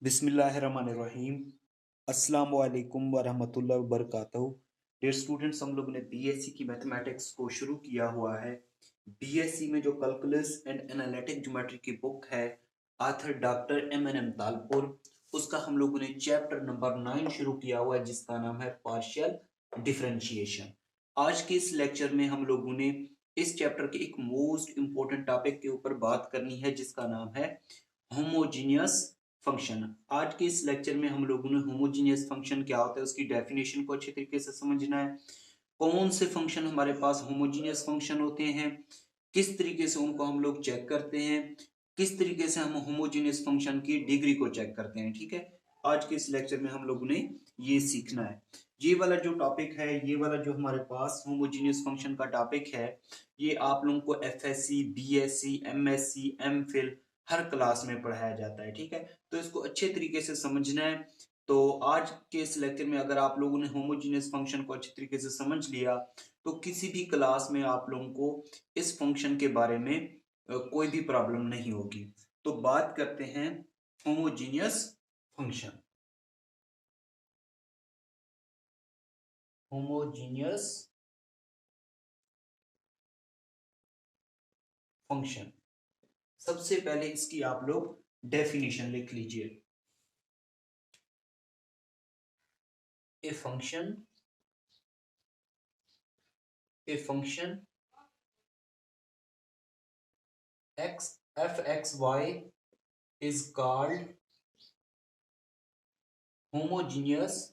बिस्मिल्लाहिर्रहमानिर्रहीम। अस्सलाम वालेकुम वरहमतुल्लाहि वबरकातुहू। डियर स्टूडेंट्स, हम लोगों ने बीएससी की मैथमेटिक्स को शुरू किया हुआ है। बीएससी में जो कैलकुलस एंड एनालिटिक ज्योमेट्री की बुक है, आथर डॉक्टर एम तालपुर, उसका हम लोगों ने चैप्टर नंबर 9 शुरू किया हुआ है, जिसका नाम है पार्शियल डिफरेंशिएशन। आज के इस लेक्चर में हम लोगों ने इस चैप्टर के एक मोस्ट इंपॉर्टेंट टॉपिक के ऊपर बात करनी है, जिसका नाम है होमोजीनियस फंक्शन। आज के इस लेक्चर में हम लोगों ने होमोजीनियस फंक्शन क्या होता है उसकी डेफिनेशन को अच्छे तरीके से समझना है। कौन से फंक्शन हमारे पास होमोजीनियस फंक्शन होते हैं, किस तरीके से उनको हम लोग चेक करते हैं, किस तरीके से हम होमोजीनियस फंक्शन की डिग्री को चेक करते हैं। ठीक है, आज के इस लेक्चर में हम लोगों ने ये सीखना है। ये वाला जो टॉपिक है, ये वाला जो हमारे पास होमोजीनियस फंक्शन का टॉपिक है, ये आप लोगों को एफएससी, बीएससी, एमएससी, एमफिल हर क्लास में पढ़ाया जाता है। ठीक है, तो इसको अच्छे तरीके से समझना है। तो आज के इस लेक्चर में अगर आप लोगों ने होमोजीनियस फंक्शन को अच्छे तरीके से समझ लिया, तो किसी भी क्लास में आप लोगों को इस फंक्शन के बारे में कोई भी प्रॉब्लम नहीं होगी। तो बात करते हैं होमोजीनियस फंक्शन। होमोजीनियस फंक्शन, सबसे पहले इसकी आप लोग डेफिनेशन लिख लीजिए। A function, a function x fxy is called homogeneous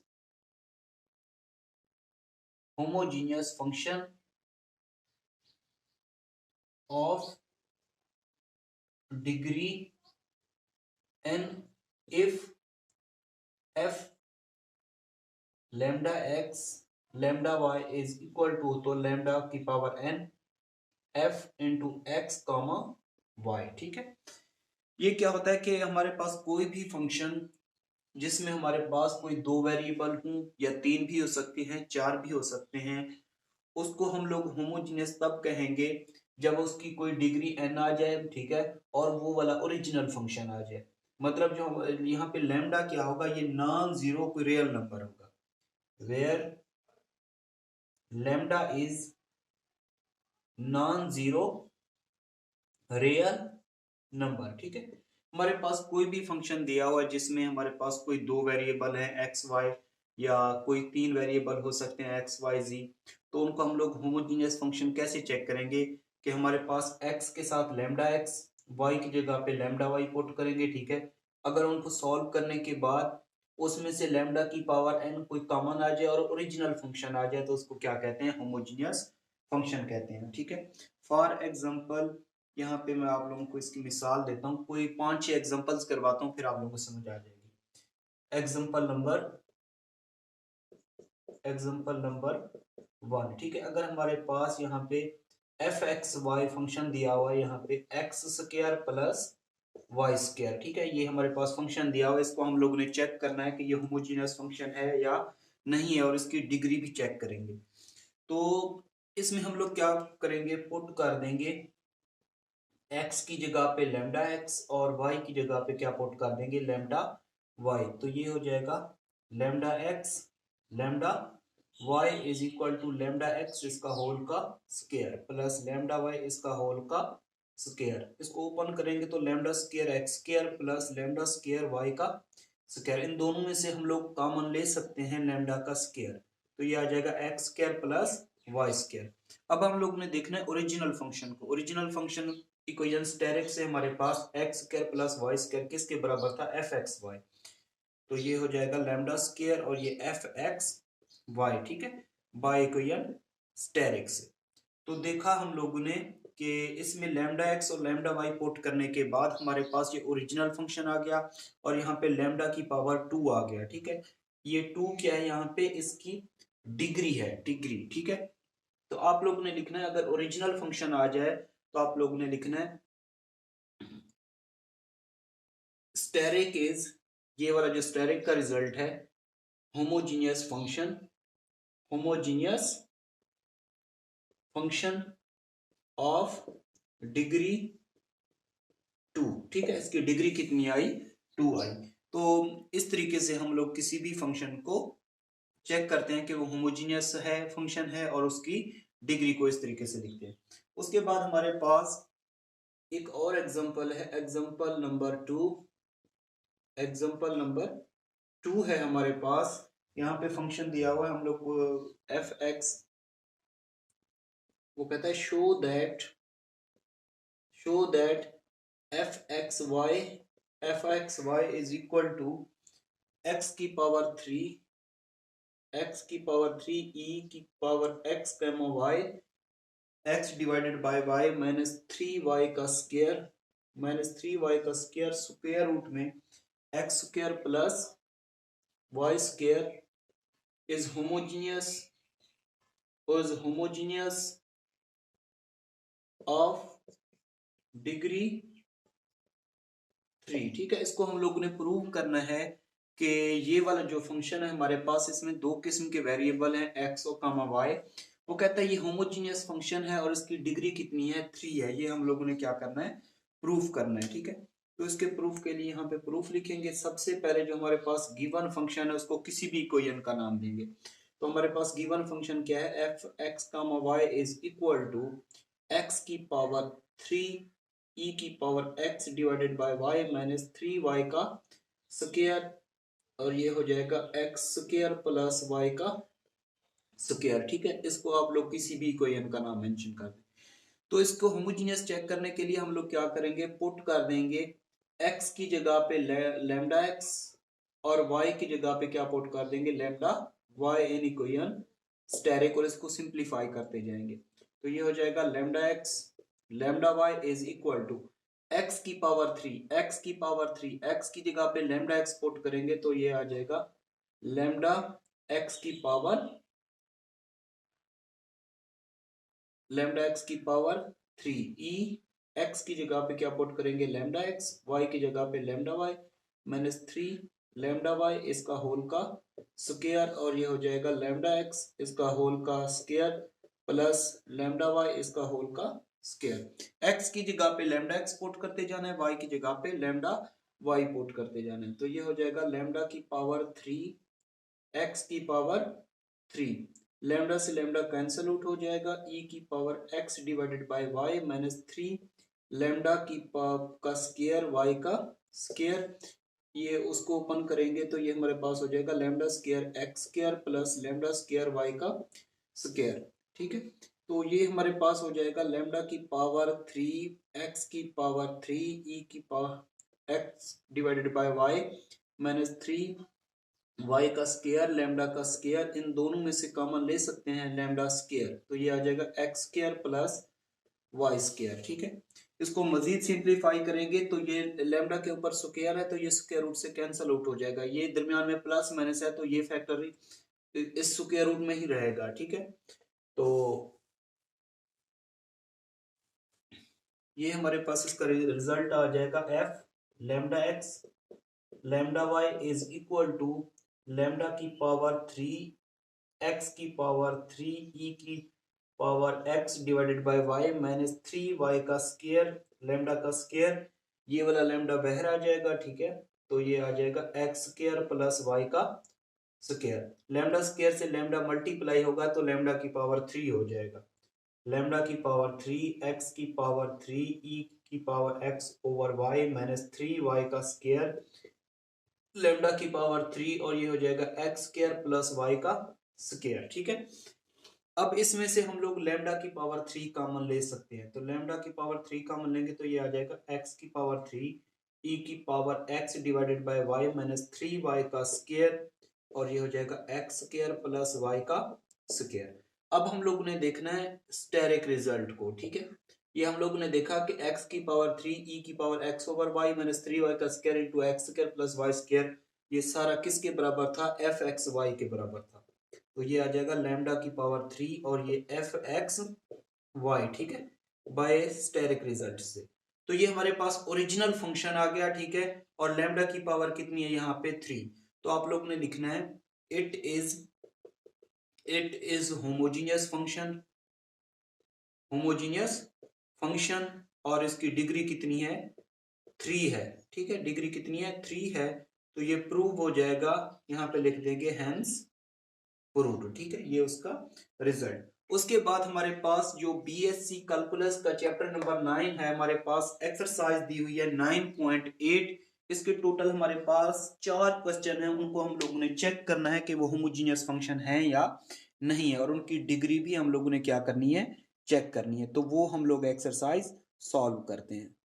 function of degree n if f lambda x lambda y is equal to, तो lambda की power n f into x comma y. ठीक है, ये क्या होता है कि हमारे पास कोई भी फंक्शन जिसमें हमारे पास कोई दो वेरिएबल हों, या तीन भी हो सकते हैं, चार भी हो सकते हैं, उसको हम लोग होमोजीनियस तब कहेंगे जब उसकी कोई डिग्री n आ जाए। ठीक है, और वो वाला ओरिजिनल फंक्शन आ जाए। मतलब जो यहाँ पे लैम्डा क्या होगा, ये नॉन जीरो कोई रियल नंबर होगा, where lambda is non zero real number. ठीक है, हमारे पास कोई भी फंक्शन दिया हुआ है जिसमें हमारे पास कोई दो वेरिएबल है एक्स वाई, या कोई तीन वेरिएबल हो सकते हैं एक्स वाई जी, तो उनको हम लोग होमोजीनियस फंक्शन कैसे चेक करेंगे कि हमारे पास एक्स के साथ लैम्डा एक्स, वाई की जगह पे लैम्डा वाई पुट करेंगे। ठीक है, अगर उनको सॉल्व करने के बाद उसमें से लैम्डा की पावर एन कोई कॉमन आ जाए और ओरिजिनल फंक्शन आ जाए, तो उसको क्या कहते हैं, होमोजीनियस फंक्शन कहते हैं। ठीक है, फॉर एग्जाम्पल यहाँ पे मैं आप लोगों को इसकी मिसाल देता हूँ, कोई 5-6 एग्जांपल्स करवाता हूँ, फिर आप लोगों को समझ आ जाएगी। Example number 1। ठीक है, अगर हमारे पास यहाँ पे एफ एक्स वाई फंक्शन दिया हुआ है, यहाँ पे x square plus y square. ठीक है, ये हमारे पास फंक्शन दिया हुआ है, इसको हम लोगों ने चेक करना है कि ये होमोजीनियस फंक्शन है या नहीं है, और इसकी डिग्री भी चेक करेंगे। तो इसमें हम लोग क्या करेंगे, पुट कर देंगे x की जगह पे लैम्डा x और y की जगह पे क्या पुट कर देंगे, लैम्डा y। तो ये हो जाएगा lambda x lambda y is equal to lambda x इसका होल का स्क्वायर प्लस लैम्डा y इसका होल का स्क्वायर। इसको ओपन करेंगे तो lambda square x square plus lambda square y का स्क्वायर। इन दोनों में से हम लोग कॉमन ले सकते हैं लैम्डा का स्क्वायर, तो ये आ जाएगा x square plus y square. अब हम लोग ने देखना है ओरिजिनल फंक्शन को। ओरिजिनल फंक्शन इक्वेशन डायरेक्ट से हमारे पास x square plus y square किसके बराबर था, एफ एक्स वाई। तो ये हो जाएगा लैम्डा स्क्वायर और ये एफ एक्स वाई। ठीक है, बाय इक्वेशन डायरेक्ट से। तो देखा हम लोगों ने कि इसमें लैम्डा एक्स और लैम्डा वाई पुट करने के बाद हमारे पास ये ओरिजिनल फंक्शन आ गया, और यहाँ पे लैम्डा की पावर 2 आ गया। ठीक है, ये 2 क्या है, यहाँ पे इसकी डिग्री है, डिग्री। ठीक है, तो आप लोगों ने लिखना है, अगर ओरिजिनल फंक्शन आ जाए तो आप लोगों ने लिखना है स्टेरिक इज, ये वाला जो स्टेरिक का रिजल्ट है, homogeneous function, homogeneous function of degree 2। ठीक है, इसकी डिग्री कितनी आई, 2 आई। तो इस तरीके से हम लोग किसी भी फंक्शन को चेक करते हैं कि वो होमोजीनियस है फंक्शन है, और उसकी डिग्री को इस तरीके से लिखते हैं। उसके बाद हमारे पास एक और एग्जांपल है, एग्जांपल नंबर 2 है हमारे पास। यहाँ पे फंक्शन दिया हुआ है हम लोग को एफ एक्स, वो कहता है show that f x y is equal to x की पावर 3 ई की पावर एक्स कैमो y x divided by y minus 3y का स्क्वायर स्क्वायर रूट में x square plus y square is homogeneous of degree 3। ठीक है, इसको हम लोगों ने प्रूव करना है कि ये वाला जो फंक्शन है हमारे पास, इसमें दो किस्म के वेरिएबल हैं एक्स और कामा वाई। वो कहता है ये होमोजीनियस फंक्शन है और इसकी डिग्री कितनी है, 3 है। ये हम लोगों ने क्या करना है, प्रूफ करना है। ठीक है, तो इसके प्रूफ के लिए यहाँ पे प्रूफ लिखेंगे। सबसे पहले जो हमारे पास गिवन फंक्शन है उसको किसी भी इक्वेशन का नाम देंगे। तो हमारे पास गिवन फंक्शन क्या है, f x comma y is equal to x की पावर 3 ई की power x divided by y minus 3y का स्क्वायर, और ये हो जाएगा एक्स स्क्वायर प्लस वाई का स्क्वायर। ठीक है, इसको आप लोग किसी भी इक्वेशन का नाम मेंशन कर दें। तो इसको होमोजेनियस चेक करने के लिए हम लोग क्या करेंगे, पुट कर देंगे x की जगह पे लैम्डा x और y की जगह पे क्या पुट कर देंगे, lambda y in equation asterisk, और इसको सिंप्लीफाई करते जाएंगे। तो ये हो जाएगा lambda x lambda y is equal to x की पावर 3 x की जगह पे लैम्डा x पुट करेंगे तो ये आ जाएगा लैम्डा x की पावर 3 ई एक्स की जगह पे क्या पुट करेंगे, लैम्डा एक्स, वाई की जगह पे lambda y minus 3 lambda y इसका होल का स्क्वायर, और ये हो जाएगा लैम्डा एक्स इसका होल का स्क्वायर प्लस लैम्डा वाई इसका होल का स्क्वायर। एक्स की जगह पे लैम्डा एक्स पुट करते जाना है, वाई की जगह पे लैम्डा वाई पुट करते जाना है। तो ये हो जाएगा लैम्डा की पावर 3 एक्स की पावर 3, लैम्डा से लैम्डा कैंसिल आउट हो जाएगा, ई की power x divided by y minus 3 lambda की का स्क्वायर वाई का स्क्वायर, ये उसको ओपन करेंगे तो ये हमारे पास हो जाएगा lambda square x square plus lambda square y का स्क्वायर। ठीक है, तो ये हमारे पास हो जाएगा लैम्डा की पावर 3 एक्स की पावर 3 ई की power x divided by y minus 3 y का स्क्वायर लैम्डा का स्क्वायर, इन दोनों में से कॉमन ले सकते हैं लैम्डा स्क्वायर, तो ये आ जाएगा x square plus y square. ठीक है, इसको मजीद सिंप्लीफाई करेंगे तो ये लैम्डा के ऊपर स्क्वायर है तो ये स्क्वायर रूट से कैंसिल आउट हो जाएगा, ये दरमियान में प्लस माइनस है तो ये फैक्टर इस स्क्वायर रूट में ही रहेगा। ठीक है, तो ये हमारे पास इसका रिजल्ट आ जाएगा f lambda x lambda y is equal to lambda की पावर 3 एक्स की पावर 3 ई की power x divided by y minus 3y का स्क्वायर लैम्डा का स्क्वायर, ये वाला लैम्डा बाहर आ जाएगा। ठीक है, तो ये आ जाएगा एक्स स्क्वायर प्लस वाई का स्क्वायर, लैम्डा स्क्वायर से लैम्डा मल्टीप्लाई होगा तो लैम्डा की पावर 3 हो जाएगा, लैम्डा की पावर 3 एक्स की पावर 3 ई की power x over y minus 3y का स्क्वायर लैम्डा की पावर 3, और ये हो जाएगा एक्स स्क्वायर प्लस वाई का स्क्वायर। ठीक है, अब इसमें से हम लोग लैम्डा की पावर 3 कॉमन ले सकते हैं, तो लैम्डा की पावर 3 कॉमन लेंगे तो ये आ जाएगा एक्स की पावर 3 ई की power x divided by y minus 3y का स्क्वायर, और ये हो जाएगा एक्स स्क्वायर प्लस वाई का स्क्वायर। अब हम लोग ने देखना है स्टेरिक रिजल्ट को। ठीक है, ये हम लोग ने देखा कि x की पावर 3 ई की power x over y minus 3y का square into x square plus y square, ये सारा किसके बराबर था, एफ एक्स वाई के बराबर था। तो ये आ जाएगा लैम्डा की पावर 3 और ये एफ एक्स वाई। ठीक है, बाय स्टेरिक रिजल्ट से। तो ये हमारे पास ओरिजिनल फंक्शन आ गया। ठीक है, और लैम्डा की पावर कितनी है यहाँ पे 3, तो आप लोग ने लिखना है इट इज होमोजीनियस फंक्शन और इसकी डिग्री कितनी है, 3 है। ठीक है, डिग्री कितनी है, 3 है। तो ये प्रूव हो जाएगा, यहाँ पे लिख देंगे हेंस प्रूव्ड। ठीक है, ये उसका रिजल्ट। उसके बाद हमारे पास जो बीएससी कैलकुलस का चैप्टर नंबर 9 है, हमारे पास एक्सरसाइज दी हुई है 9.8। इसके टोटल हमारे पास 4 क्वेश्चन है, उनको हम लोगों ने चेक करना है कि वो होमोजीनियस फंक्शन है या नहीं है, और उनकी डिग्री भी हम लोगों ने क्या करनी है, चेक करनी है। तो वो हम लोग एक्सरसाइज सॉल्व करते हैं।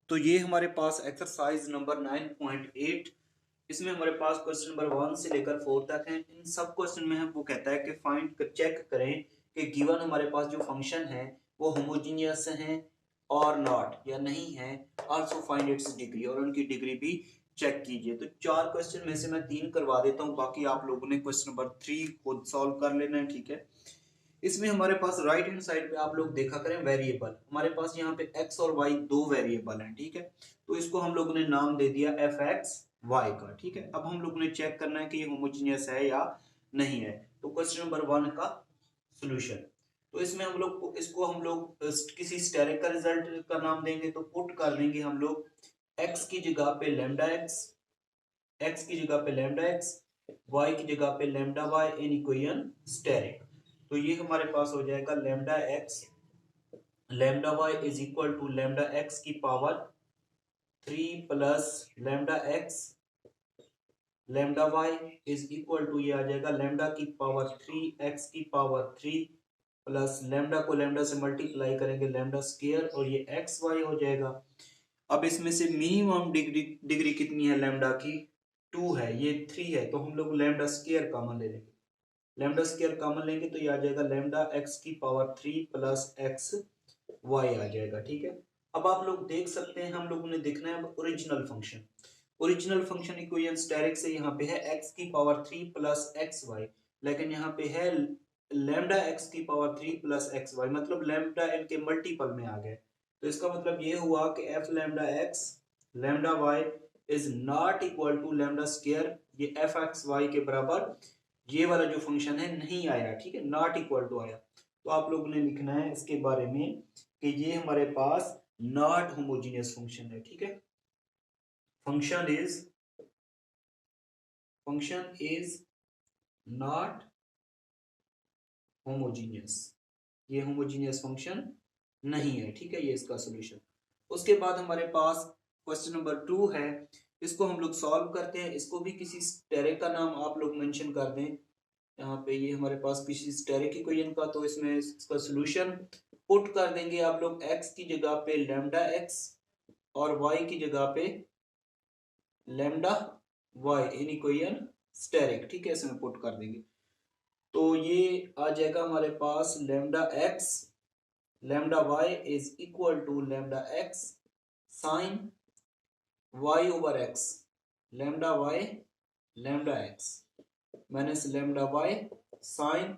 तो ये हमारे पास एक्सरसाइज नंबर 9.8, इसमें हमारे पास क्वेश्चन नंबर 1 से लेकर 4 तक हैं। इन सब क्वेश्चन में वो कहता है कि फाइंड चेक करें कि गिवन हमारे पास जो फंक्शन है वो होमोजीनियस है और नॉट या नहीं है। आल्सो फाइंड इट्स डिग्री, और उनकी डिग्री भी चेक कीजिए। तो 4 क्वेश्चन में से मैं 3 करवा देता हूँ, बाकी आप लोगों ने क्वेश्चन नंबर 3 खुद सॉल्व कर लेना है। ठीक है, इसमें हमारे पास राइट हैंड साइड पे आप लोग देखा करें वेरिएबल, हमारे पास यहाँ पे x और y दो वेरिएबल हैं। ठीक है, तो इसको हम लोगों ने नाम दे दिया f(x,y) का। ठीक है, अब हम लोगों ने चेक करना है कि ये होमोजीनियस है या नहीं है। तो क्वेश्चन नंबर 1 का सॉल्यूशन, तो इसमें हम लोग इसको हम लोग किसी स्टेरिक का रिजल्ट का नाम देंगे, तो पुट कर देंगे हम लोग x की जगह पे लैम्डा x की जगह पे लैम्डा x, y की जगह पे lambda y in equation asterisk. तो ये हमारे पास हो जाएगा lambda x lambda y is equal to lambda x की power 3 plus lambda x lambda y is equal to, ये आ जाएगा लैम्डा की पावर 3 x की पावर 3 प्लस लैम्डा को लैम्डा से मल्टीप्लाई करेंगे लैम्डा स्क्वायर, और ये एक्स वाई हो जाएगा। अब इसमें से मिनिमम डिग्री कितनी है लैम्डा की, 2 है, ये 3 है, तो हम लोग लैम्डा स्क्वायर कॉमन ले लेंगे। लैम्डा स्क्वायर कॉमन लेंगे तो ये आ जाएगा लैम्डा एक्स की पावर 3 प्लस एक्स वाई आ जाएगा। ठीक है, अब आप लोग देख सकते हैं, हम लोगों ने देखना है original function. Original function equation direct से यहाँ पे है x की पावर 3 प्लस एक्स वाई, लेकिन यहाँ पे है लैम्डा x की पावर 3 प्लस एक्स वाई, मतलब लैम्डा इनके मल्टीपल में आ गए। तो इसका मतलब ये हुआ कि f lambda x lambda y is not equal to lambda square, ये एफ एक्स वाई के बराबर ये वाला जो फंक्शन है नहीं आया। ठीक है, नॉट इक्वल टू आया। तो आप लोगों ने लिखना है इसके बारे में कि ये हमारे पास नॉट होमोजीनियस फंक्शन है। ठीक है, फंक्शन इज नॉट होमोजीनियस, ये होमोजीनियस फंक्शन नहीं है। ठीक है, ये इसका सॉल्यूशन। उसके बाद हमारे पास क्वेश्चन नंबर 2 है, इसको हम लोग सॉल्व करते हैं। इसको भी किसी स्टेरिक का नाम आप लोग मेंशन कर दें। यहाँ पे ये हमारे पास किसी स्टेरिक इक्वेशन का, तो इसमें इसका सॉल्यूशन पुट कर देंगे आप लोग x की जगह पे लैम्डा x और y की जगह पे lambda y in equation asterisk. ठीक है, इसमें पुट कर देंगे तो ये आ जाएगा हमारे पास lambda x lambda y is equal to lambda x sine y over x lambda y lambda x minus lambda y sine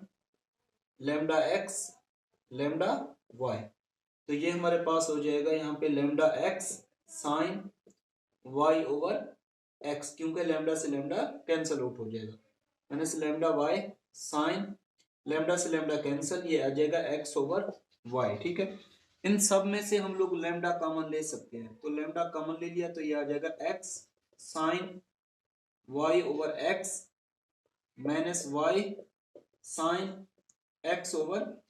lambda x lambda y। तो ये हमारे पास हो जाएगा यहाँ पे lambda x sine y over x, क्योंकि lambda से लैम्डा कैंसिल आउट हो जाएगा, minus lambda y sine lambda से लैम्डा कैंसिल, ये आ जाएगा x ओवर y। ठीक है, इन सब में से हम लोग लैम्डा कॉमन ले सकते हैं, तो लैम्डा कॉमन ले लिया तो ये आ जाएगा x sine y over x minus y sine x over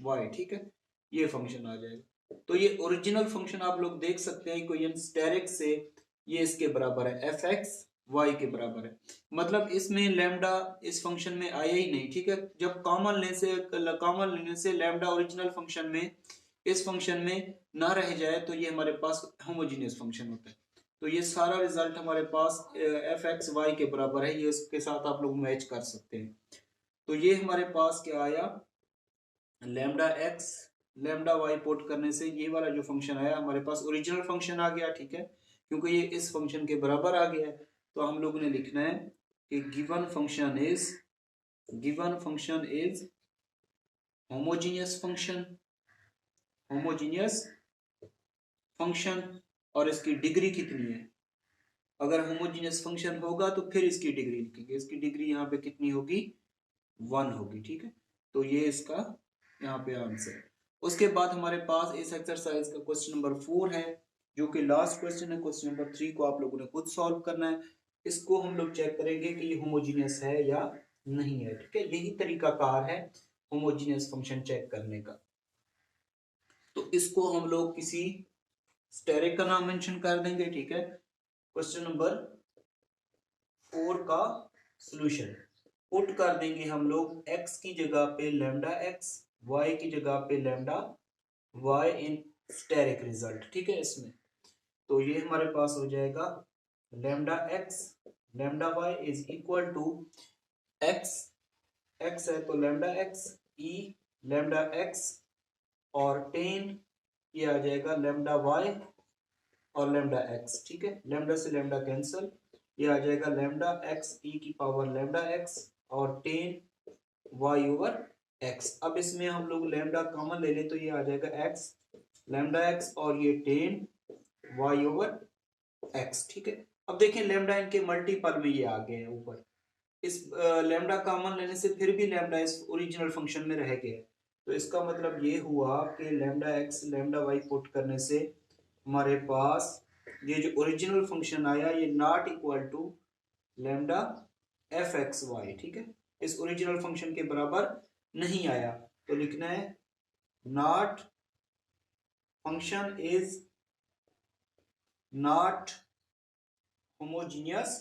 y। ठीक है, ये फंक्शन आ जाएगा। तो ये ओरिजिनल फंक्शन आप लोग देख सकते हैं इक्वेशन स्टेरिक से, ये इसके बराबर है एफ एक्स वाई के बराबर है, मतलब इसमें लैम्डा इस फंक्शन में आया ही नहीं। ठीक है, जब कॉमन लेने से लैम्डा ओरिजिनल फंक्शन में इस फंक्शन में ना रह जाए तो ये हमारे पास होमोजीनियस फंक्शन होता है। तो ये सारा रिजल्ट हमारे पास एफ एक्स वाई के बराबर है, ये इसके साथ आप लोग मैच कर सकते हैं। तो ये हमारे पास क्या आया, lambda x lambda y put करने से ये वाला जो फंक्शन आया हमारे पास ओरिजिनल फंक्शन आ गया। ठीक है, क्योंकि ये इस फंक्शन के बराबर आ गया है। तो हम लोगों ने लिखना है कि given function is homogeneous function और इसकी डिग्री कितनी है। अगर होमोजीनियस फंक्शन होगा तो फिर इसकी डिग्री लिखेंगे, इसकी डिग्री यहाँ पे कितनी होगी, 1 होगी। ठीक है, तो ये इसका यहाँ पे आंसर। उसके बाद हमारे पास इस एक्सरसाइज का क्वेश्चन नंबर 4 है, जो कि लास्ट क्वेश्चन है। क्वेश्चन नंबर 3 को आप लोगों ने खुद सॉल्व करना है। इसको हम लोग चेक करेंगे कि ये होमोजीनियस है या नहीं है। ठीक है, यही तरीका कार है होमोजीनियस फंक्शन चेक करने का। तो इसको हम लोग किसी स्टेरिक का नाम मेंशन कर देंगे। ठीक है, क्वेश्चन नंबर 4 का सॉल्यूशन पुट कर देंगे हम लोग x की जगह पे लैम्डा x, y की जगह पे lambda y in asterisk result. ठीक है, इसमें तो ये हमारे पास हो जाएगा lambda x lambda y is equal to x, x है तो lambda x e lambda x और टेन ये आ जाएगा लैम्डा y और लैम्डा x। ठीक है, लैम्डा से लैम्डा कैंसिल, ये आ जाएगा लैम्डा x e की पावर लैम्डा x और टेन y ओवर x। अब इसमें हम लोग लैम्डा कॉमन ले लें तो ये आ जाएगा x लैम्डा x और ये टेन y ओवर x। ठीक है, अब देखें लैम्डा इनके मल्टीपल में ये आ गए हैं ऊपर। इस लैम्डा कॉमन लेने से फिर भी लैम्डा इस ओरिजिनल फंक्शन में रह गया। तो इसका मतलब ये हुआ कि lambda x lambda y put करने से हमारे पास ये जो ओरिजिनल फंक्शन आया ये not equal to lambda f x y. ठीक है, इस ओरिजिनल फंक्शन के बराबर नहीं आया। तो लिखना है not function is not homogeneous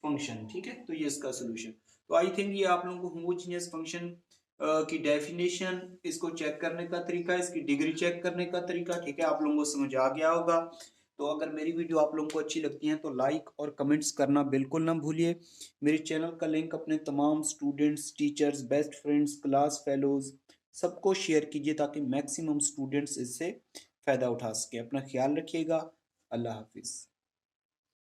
function. ठीक है, तो ये इसका सोल्यूशन। तो आई थिंक ये आप लोगों को होमोजीनियस फंक्शन की डेफिनेशन, इसको चेक करने का तरीका, इसकी डिग्री चेक करने का तरीका, ठीक है, आप लोगों को समझ आ गया होगा। तो अगर मेरी वीडियो आप लोगों को अच्छी लगती है तो लाइक और कमेंट्स करना बिल्कुल ना भूलिए। मेरे चैनल का लिंक अपने तमाम students, teachers, best friends, class fellows सबको शेयर कीजिए ताकि मैक्सिमम स्टूडेंट्स इससे फ़ायदा उठा सके। अपना ख्याल रखिएगा। अल्लाह हाफिज़।